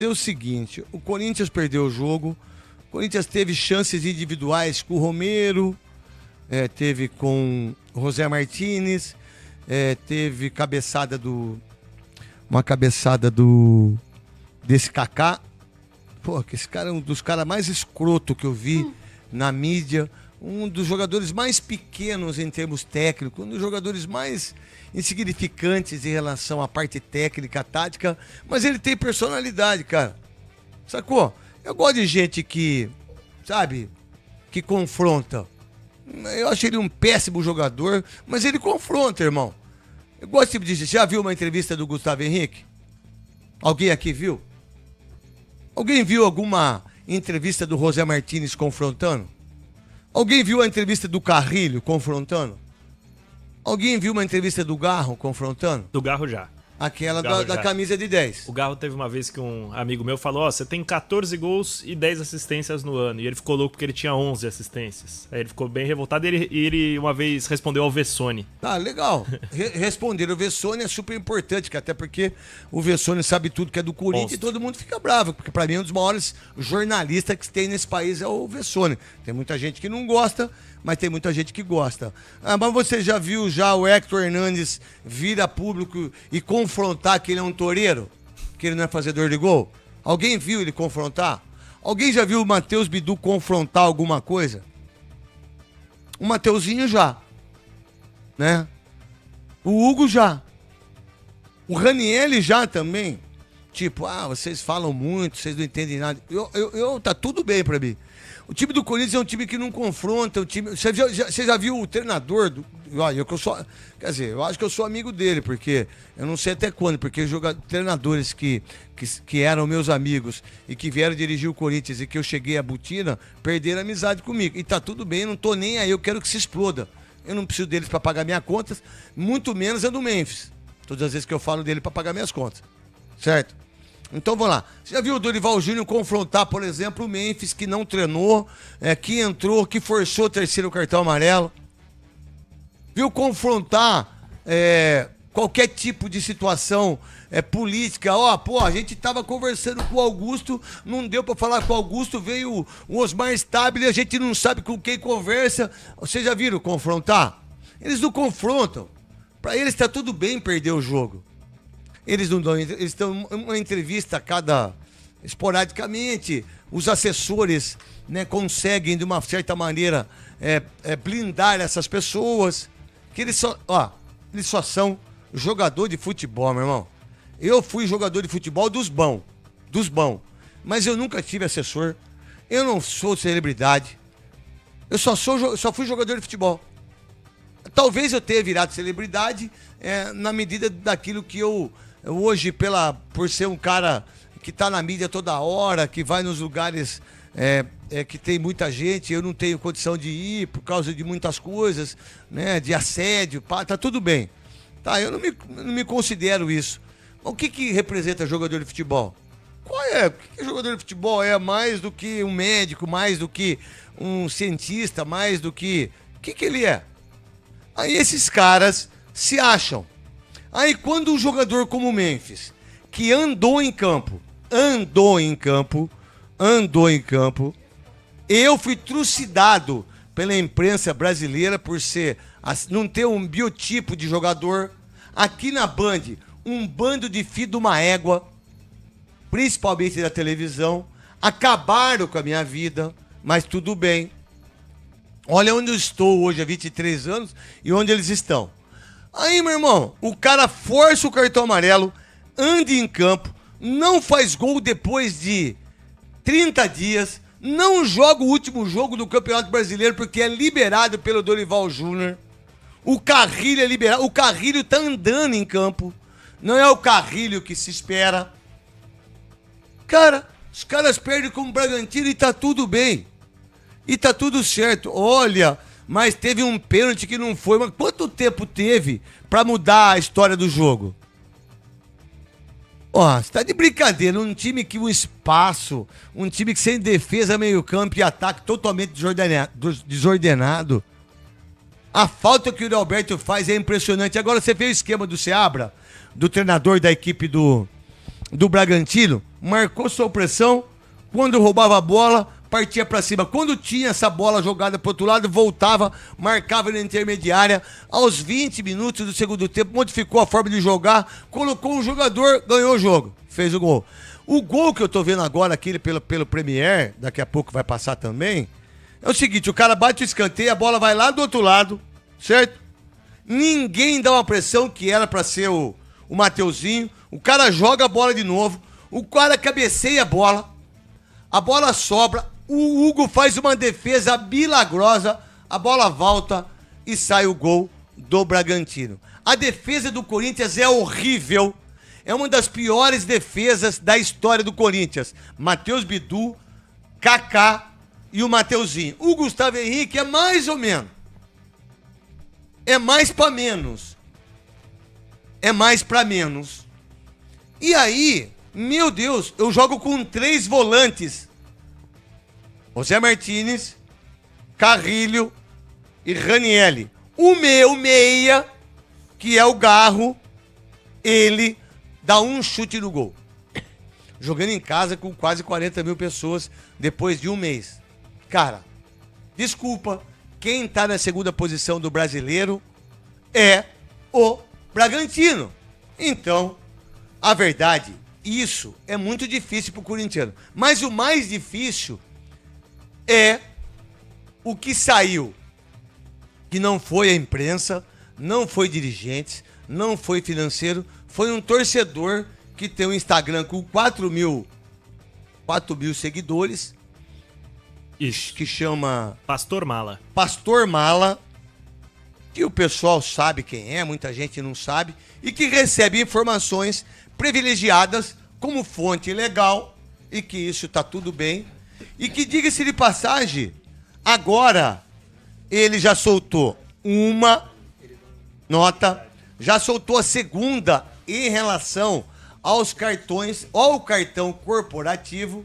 É o seguinte, o Corinthians perdeu o jogo, o Corinthians teve chances individuais com o Romero, teve com o José Martínez, teve uma cabeçada desse Kaká. Pô, que esse cara é um dos caras mais escroto que eu vi na mídia, um dos jogadores mais pequenos em termos técnicos, um dos jogadores mais insignificantes em relação à parte técnica, tática, mas ele tem personalidade, cara. Sacou? Eu gosto de gente que, sabe, que confronta. Eu acho ele um péssimo jogador, mas ele confronta, irmão. Eu gosto de... Já viu uma entrevista do Gustavo Henrique? Alguém aqui viu? Alguém viu alguma entrevista do José Martínez confrontando? Alguém viu a entrevista do Carrilho confrontando? Alguém viu uma entrevista do Garro confrontando? Do Garro já. Aquela da camisa de 10. O Garro teve uma vez que um amigo meu falou, você tem 14 gols e 10 assistências no ano. E ele ficou louco porque ele tinha 11 assistências. Aí ele ficou bem revoltado e ele uma vez respondeu ao Vessone. Ah, legal. Responder o Vessone é super importante, até porque o Vessone sabe tudo que é do Corinthians e todo mundo fica bravo. Porque pra mim é um dos maiores jornalistas que tem nesse país é o Vessone. Tem muita gente que não gosta, mas tem muita gente que gosta. Mas você já viu o Héctor Hernandes vir a público e confrontar que ele é um toureiro? Que ele não é fazedor de gol? Alguém viu ele confrontar? Alguém já viu o Matheus Bidu confrontar alguma coisa? O Mateuzinho já. Né? O Hugo já. O Ranieri já também. Tipo, vocês falam muito, vocês não entendem nada. Tá tudo bem pra mim. O time do Corinthians é um time que não confronta. Você já viu o treinador? Eu acho que eu sou amigo dele, porque eu não sei até quando, porque treinadores que eram meus amigos e que vieram dirigir o Corinthians e que eu cheguei à botina, perderam a amizade comigo. E tá tudo bem, eu não tô nem aí, eu quero que se exploda. Eu não preciso deles para pagar minhas contas, muito menos a do Memphis. Todas as vezes que eu falo dele para pagar minhas contas. Certo? Então vamos lá. Você já viu o Dorival Júnior confrontar, por exemplo, o Memphis, que não treinou, que entrou, que forçou o terceiro cartão amarelo? Viu confrontar qualquer tipo de situação política? A gente tava conversando com o Augusto, não deu para falar com o Augusto, veio o Osmar Stabile, a gente não sabe com quem conversa. Vocês já viram confrontar? Eles não confrontam. Para eles tá tudo bem perder o jogo. Eles não dão, eles dão uma entrevista esporadicamente. Os assessores, né, conseguem, de uma certa maneira, blindar essas pessoas. Que eles só são jogador de futebol, meu irmão. Eu fui jogador de futebol dos bons. Mas eu nunca tive assessor. Eu não sou celebridade. Eu só fui jogador de futebol. Talvez eu tenha virado celebridade na medida daquilo que eu hoje, por ser um cara que tá na mídia toda hora, que vai nos lugares que tem muita gente, eu não tenho condição de ir por causa de muitas coisas, né, de assédio, tá tudo bem. Tá, eu não me considero isso. Mas o que representa jogador de futebol? O que jogador de futebol é mais do que um médico, mais do que um cientista, mais do que... O que ele é? Aí esses caras se acham. Aí quando um jogador como o Memphis, que andou em campo, eu fui trucidado pela imprensa brasileira por não ter um biotipo de jogador. Aqui na Band, um bando de filho de uma égua, principalmente da televisão, acabaram com a minha vida, mas tudo bem. Olha onde eu estou hoje há 23 anos e onde eles estão. Aí, meu irmão, o cara força o cartão amarelo, anda em campo, não faz gol depois de 30 dias, não joga o último jogo do Campeonato Brasileiro porque é liberado pelo Dorival Júnior. O Carrilho é liberado, o Carrilho tá andando em campo, não é o Carrilho que se espera. Cara, os caras perdem com o Bragantino e tá tudo bem. E tá tudo certo. Olha... Mas teve um pênalti que não foi. Mas quanto tempo teve pra mudar a história do jogo? Você tá de brincadeira. Um time que um espaço, um time que sem defesa, meio campo e ataque totalmente desordenado. A falta que o Alberto faz é impressionante. Agora você vê o esquema do Seabra, do treinador da equipe do Bragantino. marcou sua pressão, quando roubava a bola, partia pra cima. Quando tinha essa bola jogada pro outro lado, voltava, marcava na intermediária. Aos 20 minutos do segundo tempo, modificou a forma de jogar, colocou um jogador, ganhou o jogo, fez o gol. O gol que eu tô vendo agora aqui pelo Premier, daqui a pouco vai passar também, é o seguinte, o cara bate o escanteio, a bola vai lá do outro lado, certo? Ninguém dá uma pressão que era pra ser o Mateuzinho, o cara joga a bola de novo, o cara cabeceia a bola sobra, o Hugo faz uma defesa milagrosa, a bola volta e sai o gol do Bragantino. A defesa do Corinthians é horrível, é uma das piores defesas da história do Corinthians. Matheus Bidu, Kaká e o Mateuzinho. O Gustavo Henrique é mais ou menos. É mais pra menos. É mais pra menos. E aí, meu Deus, eu jogo com 3 volantes. José Martínez, Carrilho e Ranielli. O meu meia, que é o Garro, ele dá um chute no gol. Jogando em casa com quase 40 mil pessoas depois de um mês. Cara, desculpa, quem tá na segunda posição do brasileiro é o Bragantino. Então, a verdade, isso é muito difícil pro corintiano. Mas o mais difícil é o que saiu. Que não foi a imprensa, não foi dirigentes, não foi financeiro, foi um torcedor que tem um Instagram com 4 mil seguidores. Isso. Que chama Pastor Mala. Pastor Mala, que o pessoal sabe quem é, muita gente não sabe, e que recebe informações privilegiadas como fonte legal, e que isso tá tudo bem, e que, diga-se de passagem, agora ele já soltou uma nota, já soltou a segunda em relação aos cartões, ao cartão corporativo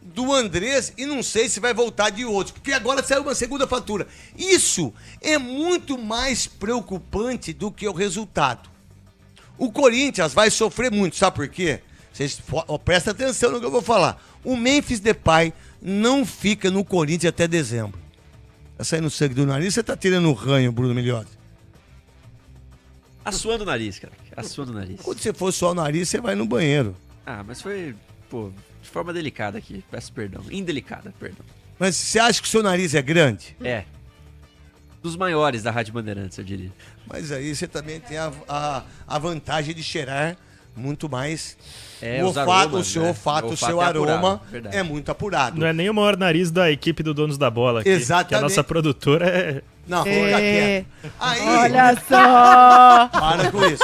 do Andrés, e não sei se vai voltar de outros, porque agora saiu uma segunda fatura. Isso é muito mais preocupante do que o resultado. O Corinthians vai sofrer muito, sabe por quê? Vocês prestem atenção no que eu vou falar. O Memphis Depay não fica no Corinthians até dezembro. Tá saindo sangue do nariz, você tá tirando o ranho, Bruno Milhões. Assuando o nariz, cara. Assuando o nariz. Quando você for só o nariz, você vai no banheiro. Ah, mas foi, pô, de forma delicada aqui. Peço perdão. Indelicada, perdão. Mas você acha que o seu nariz é grande? É. Dos maiores da Rádio Bandeirantes, eu diria. Mas aí você também tem a vantagem de cheirar muito mais. O olfato, aromas, o seu né? olfato, o seu olfato é aroma apurado, é muito apurado. Não é nem o maior nariz da equipe do Donos da Bola aqui. Exatamente. Que a nossa produtora é... Não, fica quieto. Aí, Olha só! para com isso.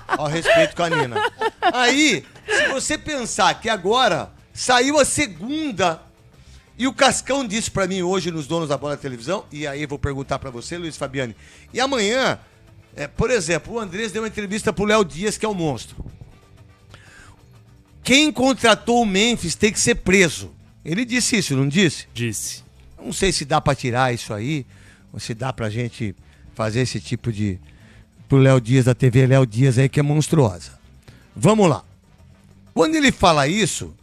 Ao respeito com a Nina. Aí, se você pensar que agora saiu a segunda, e o Cascão disse pra mim hoje nos Donos da Bola da Televisão, e aí vou perguntar pra você, Luiz Fabiani, e amanhã, por exemplo, o Andrés deu uma entrevista pro Léo Dias, que é o monstro. Quem contratou o Memphis tem que ser preso. Ele disse isso, não disse? Disse. Não sei se dá pra tirar isso aí, ou se dá pra gente fazer esse tipo de... Pro Léo Dias da TV Léo Dias aí, que é monstruosa. Vamos lá. Quando ele fala isso,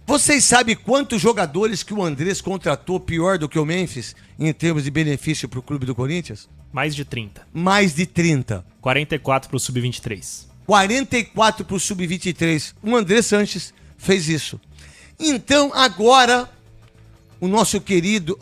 vocês sabem quantos jogadores que o Andrés contratou pior do que o Memphis em termos de benefício pro clube do Corinthians? Mais de 30. Mais de 30. 44 pro Sub-23. 44 pro Sub-23. O Andrés Sanches fez isso. Então, agora, o nosso querido...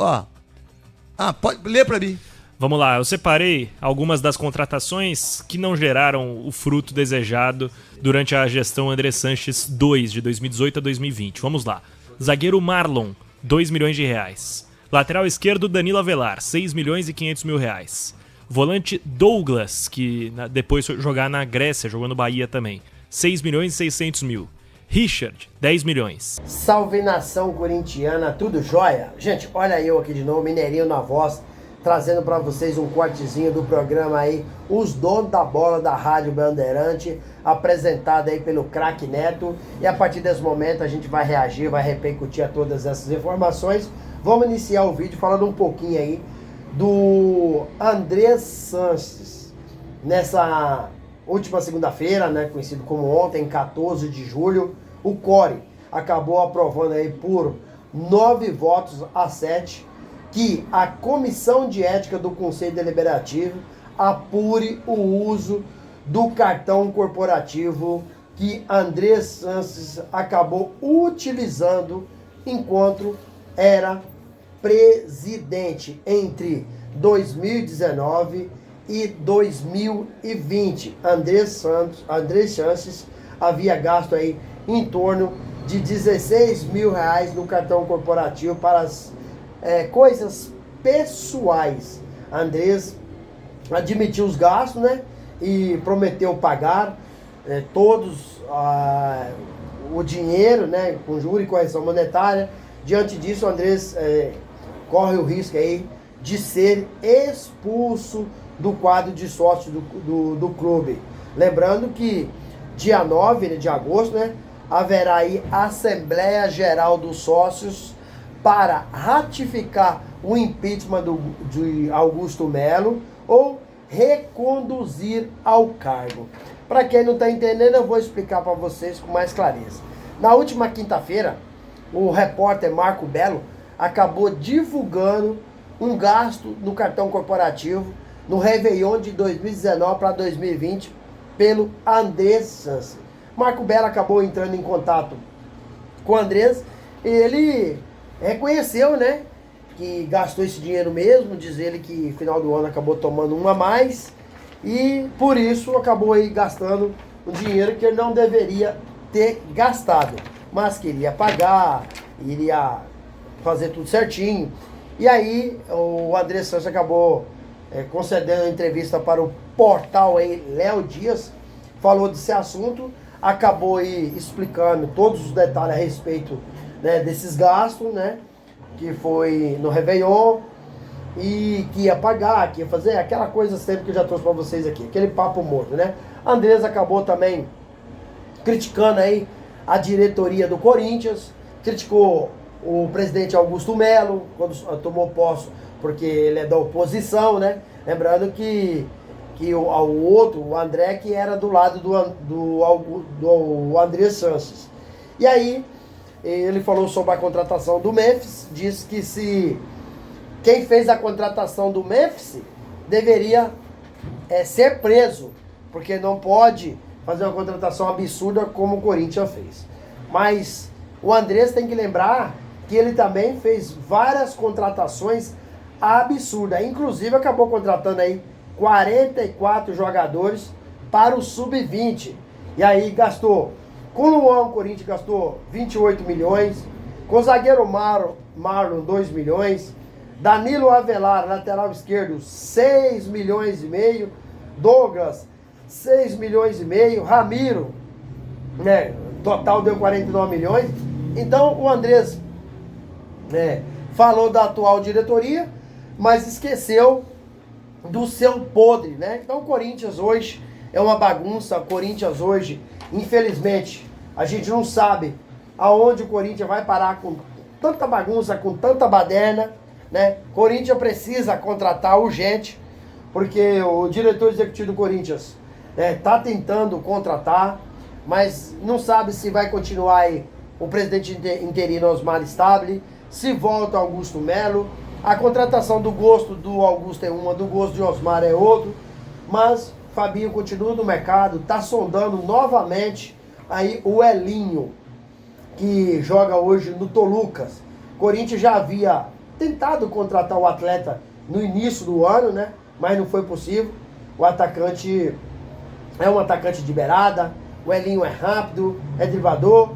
pode ler pra mim. Vamos lá, eu separei algumas das contratações que não geraram o fruto desejado durante a gestão André Sanches 2, de 2018 a 2020. Vamos lá. Zagueiro Marlon, 2 milhões de reais. Lateral esquerdo Danilo Avelar, 6 milhões e 500 mil reais. Volante Douglas, que depois foi jogar na Grécia, jogou no Bahia também, 6 milhões e 600 mil. Richard, 10 milhões. Salve nação corintiana, tudo jóia? Gente, olha eu aqui de novo, Mineirinho na voz, trazendo pra vocês um cortezinho do programa aí, Os Donos da Bola da Rádio Bandeirante, apresentado aí pelo Craque Neto. E a partir desse momento a gente vai reagir, vai repercutir a todas essas informações. Vamos iniciar o vídeo falando um pouquinho aí do Andrés Sanches. Nessa última segunda-feira, né, conhecido como ontem, 14 de julho, o CORE acabou aprovando aí por 9 votos a 7 que a Comissão de Ética do Conselho Deliberativo apure o uso do cartão corporativo que André Sanches acabou utilizando enquanto era presidente entre 2019 e 2020. André Sanches havia gasto aí em torno de 16 mil reais no cartão corporativo para as coisas pessoais. Andrés admitiu os gastos, né? E prometeu pagar todos o dinheiro, né? Com juros e correção monetária. Diante disso, o Andrés corre o risco aí de ser expulso do quadro de sócio do clube. Lembrando que dia 9 de agosto, né? Haverá aí a Assembleia Geral dos Sócios para ratificar o impeachment de Augusto Melo ou reconduzir ao cargo. Para quem não está entendendo, eu vou explicar para vocês com mais clareza. Na última quinta-feira, o repórter Marco Belo acabou divulgando um gasto no cartão corporativo no Réveillon de 2019 para 2020 pelo André Sanches. Marco Belo acabou entrando em contato com o Andrés e ele reconheceu, né, que gastou esse dinheiro mesmo, diz ele que no final do ano acabou tomando um a mais e por isso acabou aí gastando um dinheiro que ele não deveria ter gastado, mas queria pagar, iria fazer tudo certinho. E aí o André Sanches acabou concedendo a entrevista para o portal aí Léo Dias, falou desse assunto, acabou aí explicando todos os detalhes a respeito, né, desses gastos, né, que foi no Réveillon e que ia pagar, que ia fazer aquela coisa sempre que eu já trouxe para vocês aqui, aquele papo morto, né. Andrés acabou também criticando aí a diretoria do Corinthians, criticou o presidente Augusto Melo quando tomou posse, porque ele é da oposição, né, lembrando que o André, que era do lado do André Sanches. E aí, ele falou sobre a contratação do Memphis, disse que se quem fez a contratação do Memphis deveria ser preso, porque não pode fazer uma contratação absurda como o Corinthians fez. Mas o Andrés tem que lembrar que ele também fez várias contratações absurdas, inclusive acabou contratando aí 44 jogadores para o Sub-20. E aí gastou, com o Luan, o Corinthians gastou 28 milhões, com o zagueiro Marlon 2 milhões, Danilo Avelar, lateral esquerdo, 6 milhões e meio, Douglas, 6 milhões e meio, Ramiro, né, total deu 49 milhões. Então o Andrés falou da atual diretoria, mas esqueceu do seu podre, né? Então o Corinthians hoje é uma bagunça. O Corinthians hoje, infelizmente, a gente não sabe aonde o Corinthians vai parar com tanta bagunça, com tanta baderna, né? Corinthians precisa contratar urgente, porque o diretor executivo do Corinthians tá tentando contratar, mas não sabe se vai continuar aí o presidente interino Osmar Stabile, se volta Augusto Melo. A contratação do gosto do Augusto é uma, do gosto de Osmar é outro, mas Fabinho continua no mercado, está sondando novamente aí o Elinho, que joga hoje no Tolucas. Corinthians já havia tentado contratar o atleta no início do ano, né? Mas não foi possível. O atacante é um atacante de beirada, o Elinho é rápido, é driblador,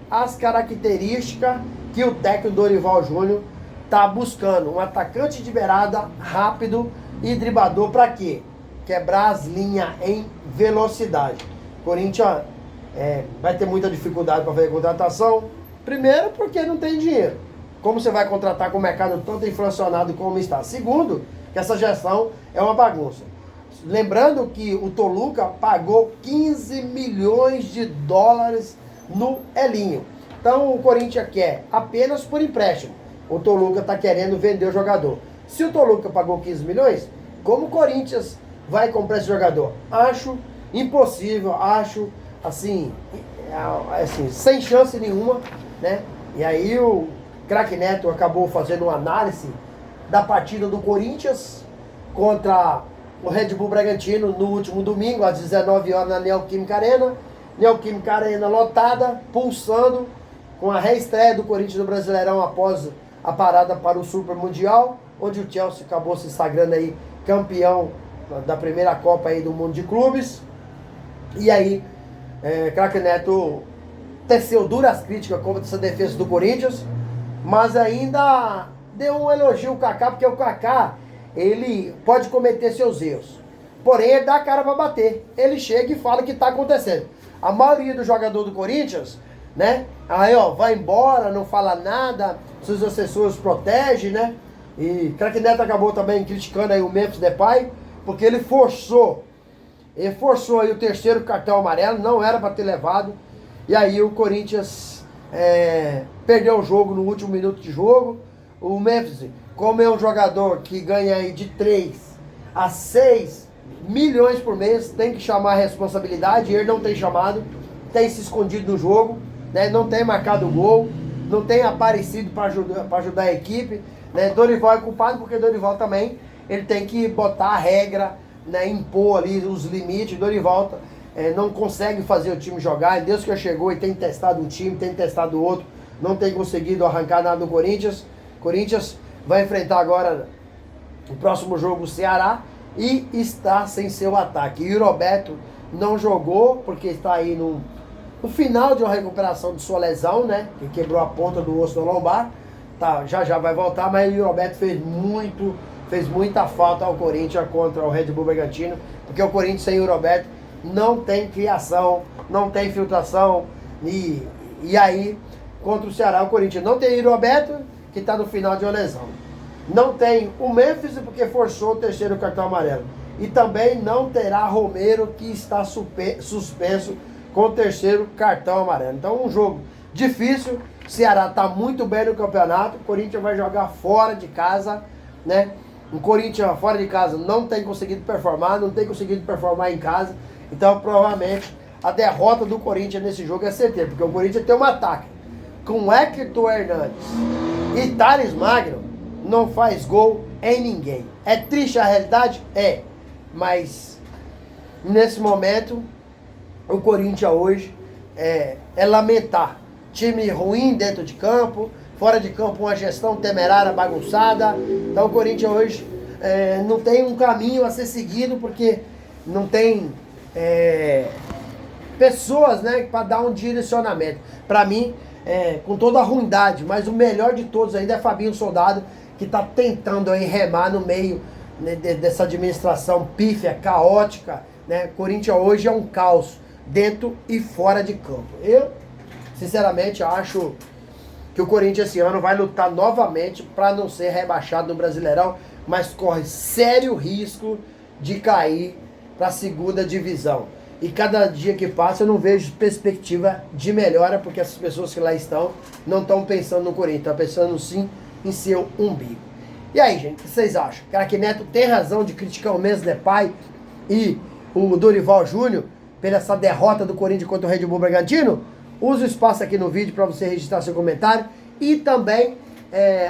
as características que o técnico Dorival Júnior tá buscando, um atacante de beirada rápido e driblador para quê? Quebrar as linhas em velocidade. Corinthians vai ter muita dificuldade para fazer contratação. Primeiro, porque não tem dinheiro. Como você vai contratar com o mercado tanto inflacionado como está? Segundo, que essa gestão é uma bagunça. Lembrando que o Toluca pagou 15 milhões de dólares no Elinho. Então o Corinthians quer apenas por empréstimo. O Toluca está querendo vender o jogador. Se o Toluca pagou 15 milhões, como o Corinthians vai comprar esse jogador? Acho impossível, acho assim, assim, sem chance nenhuma, né? E aí o craque Neto acabou fazendo uma análise da partida do Corinthians contra o Red Bull Bragantino no último domingo, às 19 horas na Neoquímica Arena. Neoquímica Arena lotada, pulsando, com a reestreia do Corinthians no Brasileirão após a parada para o Super Mundial, onde o Chelsea acabou se sagrando aí campeão da primeira Copa aí do Mundo de Clubes. E aí, craque Neto teceu duras críticas contra essa defesa do Corinthians, mas ainda deu um elogio ao Kaká, porque o Kaká, ele pode cometer seus erros, porém ele dá a cara para bater, ele chega e fala o que está acontecendo. A maioria do jogador do Corinthians, né, aí ó, vai embora, não fala nada, seus assessores protegem, né, e craque Neto acabou também criticando aí o Memphis Depay, porque ele forçou aí o terceiro cartão amarelo, não era para ter levado, e aí o Corinthians perdeu o jogo no último minuto de jogo. O Memphis, como é um jogador que ganha aí de 3 a 6 milhões por mês, tem que chamar a responsabilidade, ele não tem chamado, tem se escondido no jogo, né, não tem marcado gol, não tem aparecido para ajudar a equipe, né. Dorival é culpado porque Dorival também, ele tem que botar a regra, né, impor ali os limites. Dorival não consegue fazer o time jogar, desde que chegou e tem testado um time, tem testado outro, não tem conseguido arrancar nada do Corinthians. Corinthians vai enfrentar agora o próximo jogo o Ceará e está sem seu ataque. E o Roberto não jogou porque está aí no final de uma recuperação de sua lesão, né? Que quebrou a ponta do osso do lombar. Tá, já vai voltar, mas o Roberto fez muita falta ao Corinthians contra o Red Bull Bragantino, porque o Corinthians sem o Roberto não tem criação, não tem filtração. E aí, contra o Ceará, o Corinthians não tem o Roberto, que está no final de uma lesão. Não tem o Memphis, porque forçou o terceiro cartão amarelo. E também não terá Romero, que está suspenso com o terceiro cartão amarelo. Então, um jogo difícil. O Ceará está muito bem no campeonato. O Corinthians vai jogar fora de casa, né? O Corinthians fora de casa não tem conseguido performar, não tem conseguido performar em casa. Então, provavelmente, a derrota do Corinthians nesse jogo é certeira, porque o Corinthians tem um ataque com Hector Hernandes e Thales Magno, não faz gol em ninguém. É triste a realidade? É. Mas, nesse momento, o Corinthians hoje é lamentar. Time ruim dentro de campo, fora de campo uma gestão temerária, bagunçada. Então o Corinthians hoje não tem um caminho a ser seguido, porque não tem pessoas, né, para dar um direcionamento. Para mim, com toda a ruindade, mas o melhor de todos ainda é Fabinho Soldado, que está tentando aí remar no meio, né, dessa administração pífia, caótica, né? Corinthians hoje é um caos, dentro e fora de campo. Eu, sinceramente, acho que o Corinthians esse ano vai lutar novamente para não ser rebaixado no Brasileirão, mas corre sério risco de cair para a segunda divisão. E cada dia que passa eu não vejo perspectiva de melhora, porque essas pessoas que lá estão não estão pensando no Corinthians, estão pensando sim em seu umbigo. E aí, gente, o que vocês acham? Craque Neto tem razão de criticar o Memphis Depay e o Dorival Júnior pela essa derrota do Corinthians contra o Red Bull Bragantino? Use o espaço aqui no vídeo para você registrar seu comentário e também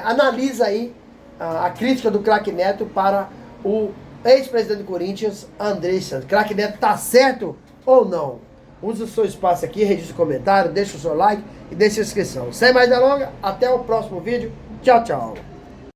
analisa aí a crítica do craque Neto para o ex-presidente do Corinthians, André Santos. Craque Neto tá certo ou não? Use o seu espaço aqui, registre o comentário, deixe o seu like e deixe a inscrição. Sem mais delongas, até o próximo vídeo. Tchau, tchau.